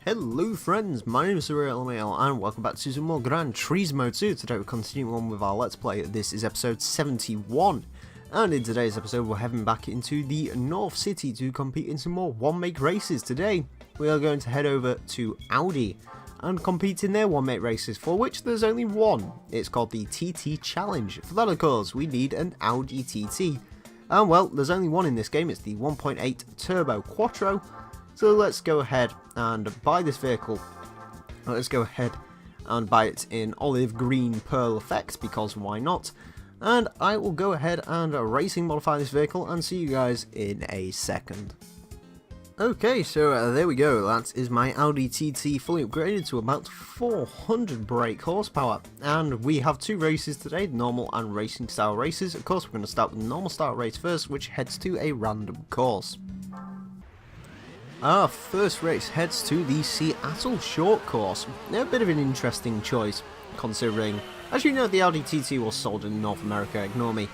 Hello friends, my name is Emile and welcome back to some more Gran Turismo 2. Today we're continuing on with our Let's Play. This is episode 71, and in today's episode we're heading back into the North City to compete in some more one-make races. Today we are going to head over to Audi and compete in their one-make races, for which there's only one. It's called the TT Challenge. For that of course we need an Audi TT, and well, there's only one in this game. It's the 1.8 Turbo Quattro. So let's go ahead and buy this vehicle. Let's go ahead and buy it in olive green pearl effect, because why not? And I will go ahead and racing modify this vehicle and see you guys in a second. Okay, so there we go. That is my Audi TT fully upgraded to about 400 brake horsepower. And we have two races today, normal and racing style races. Of course, we're going to start with the normal style race first, which heads to a random course. Our first race heads to the Seattle short course. A bit of an interesting choice, considering, as you know, the Audi TT was sold in North America, ignore me.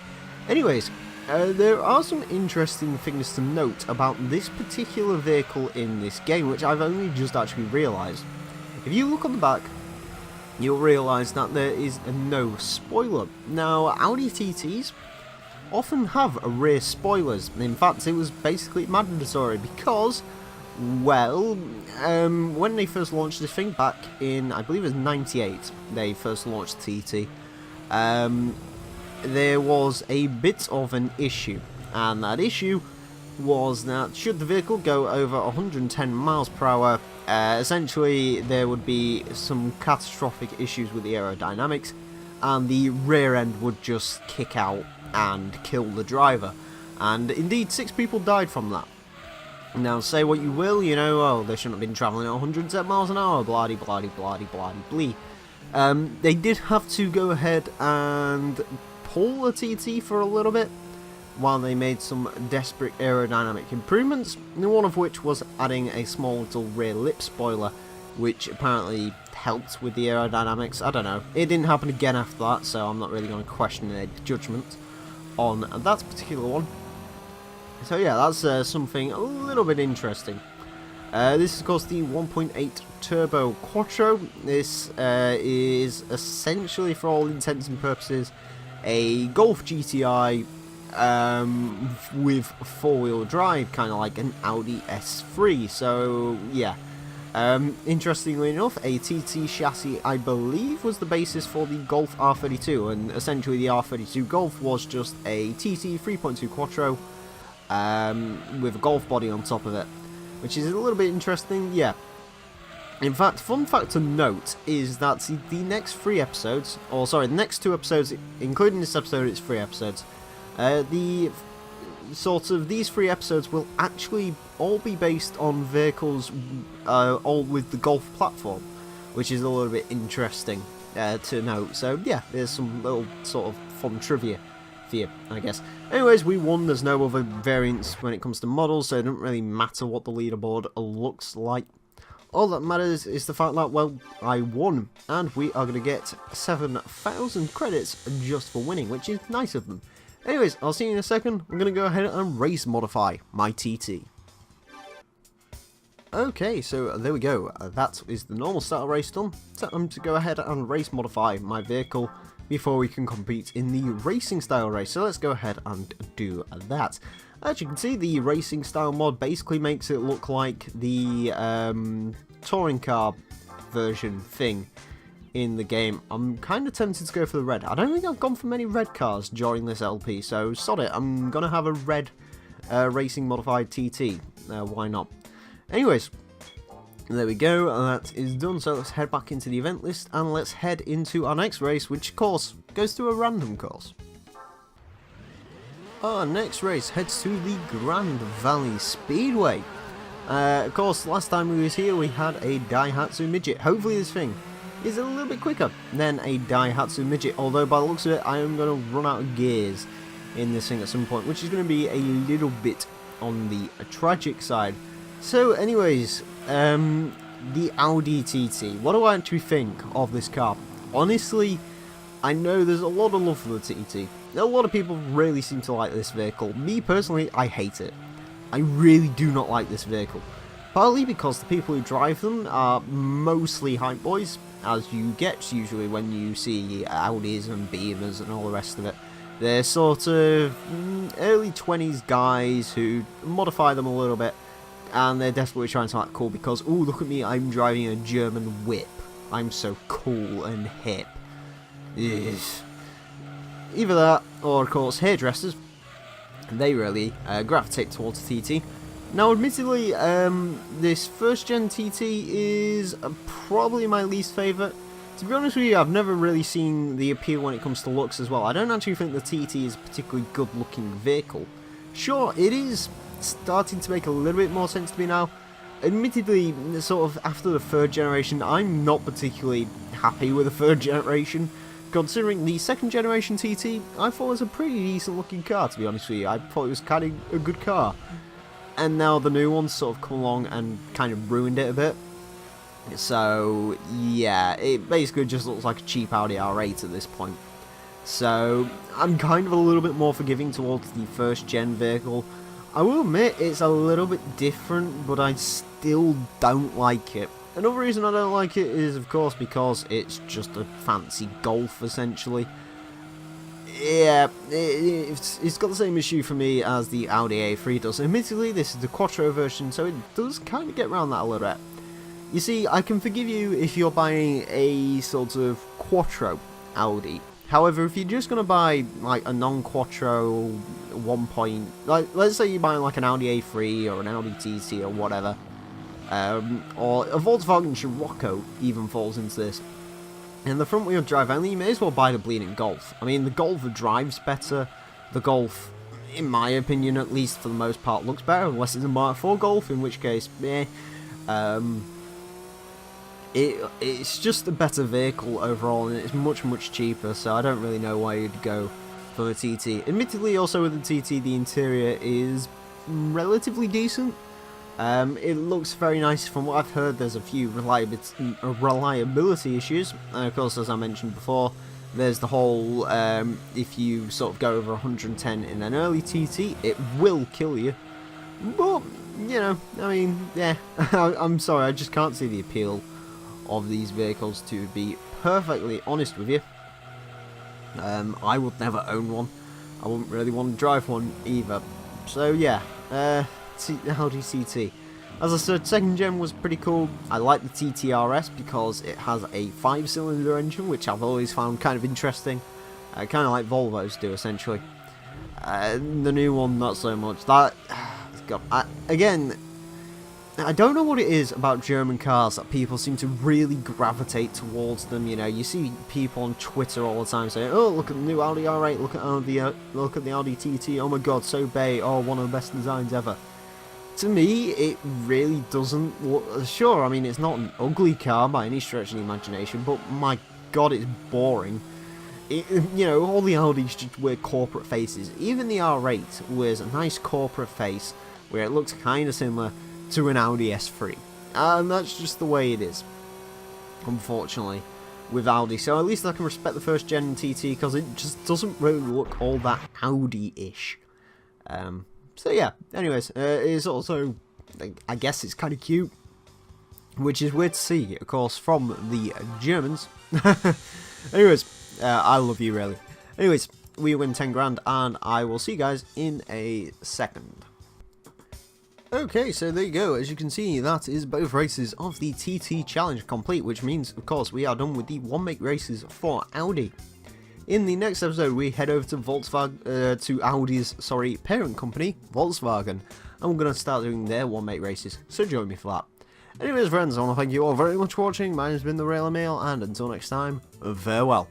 Anyways, there are some interesting things to note about this particular vehicle in this game, which I've only just actually realised. If you look on the back, you'll realise that there is no spoiler. Now, Audi TTs often have rear spoilers. In fact, it was basically mandatory because, well, when they first launched this thing back in, I believe it was 98, they first launched TT, there was a bit of an issue, and that issue was that should the vehicle go over 110 miles per hour, essentially there would be some catastrophic issues with the aerodynamics, and the rear end would just kick out and kill the driver, and indeed 6 people died from that. Now, say what you will, you know, oh, they shouldn't have been travelling at 110 miles an hour, bloody, bloody, bloody, bloody, blee. They did have to go ahead and pull the TT for a little bit, while they made some desperate aerodynamic improvements, one of which was adding a small little rear lip spoiler, which apparently helped with the aerodynamics. I don't know. It didn't happen again after that, so I'm not really going to question their judgment on that particular one. So yeah, that's something a little bit interesting. This is of course the 1.8 Turbo Quattro. This is essentially, for all intents and purposes, a Golf GTI with four-wheel drive, kind of like an Audi S3. So yeah, interestingly enough, a TT chassis, I believe, was the basis for the Golf R32, and essentially the R32 Golf was just a TT 3.2 Quattro with a Golf body on top of it, which is a little bit interesting. Yeah. In fact, fun fact to note is that the next 3 episodes, or sorry, the next 2 episodes, including this episode, it's 3 episodes. These 3 episodes will actually all be based on vehicles, all with the Golf platform, which is a little bit interesting to note. So yeah, there's some little sort of fun trivia for you, I guess. Anyways, we won. There's no other variants when it comes to models, so it doesn't really matter what the leaderboard looks like. All that matters is the fact that, well, I won, and we are going to get 7,000 credits just for winning, which is nice of them. Anyways, I'll see you in a second. I'm going to go ahead and race modify my TT. Okay, so there we go. That is the normal style race done. So I'm to go ahead and race modify my vehicle before we can compete in the racing style race. So let's go ahead and do that. As you can see, the racing style mod basically makes it look like the touring car version thing in the game. I'm kind of tempted to go for the red. I don't think I've gone for many red cars during this LP, so sod it. I'm going to have a red racing modified TT. Why not? Anyways, there we go. That is done. So let's head back into the event list and let's head into our next race, which of course goes to a random course. Our next race heads to the Grand Valley Speedway. Of course, last time we was here, we had a Daihatsu Midget. Hopefully this thing is a little bit quicker than a Daihatsu Midget, although by the looks of it, I am going to run out of gears in this thing at some point, which is going to be a little bit on the tragic side. So anyways, the Audi TT. What do I actually think of this car? Honestly, I know there's a lot of love for the TT. A lot of people really seem to like this vehicle. Me personally, I hate it. I really do not like this vehicle. Partly because the people who drive them are mostly hype boys, as you get usually when you see Audis and Beamers and all the rest of it. They're sort of early 20s guys who modify them a little bit, and they're desperately trying to act cool because, ooh, look at me, I'm driving a German whip. I'm so cool and hip. Ugh. Either that, or of course hairdressers. They really gravitate towards TT. Now, admittedly, this first gen TT is probably my least favourite. To be honest with you, I've never really seen the appeal when it comes to looks as well. I don't actually think the TT is a particularly good looking vehicle. Sure, it is starting to make a little bit more sense to me now. Admittedly, sort of after the third generation, I'm not particularly happy with the third generation. Considering the second generation TT, I thought it was a pretty decent looking car, to be honest with you. I thought it was kind of a good car. And now the new one's sort of come along and kind of ruined it a bit. So, yeah, it basically just looks like a cheap Audi R8 at this point. So, I'm kind of a little bit more forgiving towards the first gen vehicle. I will admit it's a little bit different, but I still don't like it. Another reason I don't like it is, of course, because it's just a fancy Golf, essentially. Yeah, it's got the same issue for me as the Audi A3 does. Admittedly, this is the Quattro version, so it does kind of get around that a little bit. You see, I can forgive you if you're buying a sort of Quattro Audi. However, if you're just going to buy like a non-Quattro 1 point, like let's say you're buying like an Audi A3 or an Audi TT or whatever, or a Volkswagen Scirocco even falls into this. And the front wheel drive only, you may as well buy the bleeding Golf. I mean, the Golf drives better. The Golf, in my opinion at least for the most part, looks better, unless it's a Mark IV Golf, in which case, eh. It's just a better vehicle overall, and it's much, much cheaper, so I don't really know why you'd go for the TT. Admittedly, also with the TT, the interior is relatively decent. It looks very nice. From what I've heard, there's a few reliability issues. And of course, as I mentioned before, there's the whole, if you sort of go over 110 in an early TT, it will kill you. But, you know, I mean, yeah, I'm sorry, I just can't see the appeal of these vehicles, to be perfectly honest with you. I would never own one. I wouldn't really want to drive one either. So, yeah, Audi TT. As I said, second gen was pretty cool. I like the TTRS because it has a 5-cylinder engine, which I've always found kind of interesting. Kind of like Volvos do, essentially. The new one, not so much. That, God, again, I don't know what it is about German cars that people seem to really gravitate towards them. You know, you see people on Twitter all the time saying, "Oh, look at the new Audi R8, look at the Audi TT. Oh my God, so bay! Oh, one of the best designs ever." To me, it really doesn't look. Sure, I mean it's not an ugly car by any stretch of the imagination, but my God, it's boring. You know, all the Audis just wear corporate faces. Even the R8 wears a nice corporate face, where it looks kind of similar to an Audi S3, and that's just the way it is, unfortunately, with Audi. So at least I can respect the first gen TT because it just doesn't really look all that Audi-ish. So yeah, anyways, it's also, I guess it's kind of cute, which is weird to see, of course, from the Germans. Anyways, I love you, really. Anyways, we win 10 grand, and I will see you guys in a second. Okay, so there you go. As you can see, that is both races of the TT Challenge complete, which means, of course, we are done with the one-make races for Audi. In the next episode, we head over to to Audi's, parent company, Volkswagen, and we're going to start doing their one-make races, so join me for that. Anyways, friends, I want to thank you all very much for watching. My name has been the Real Emile, and until next time, farewell.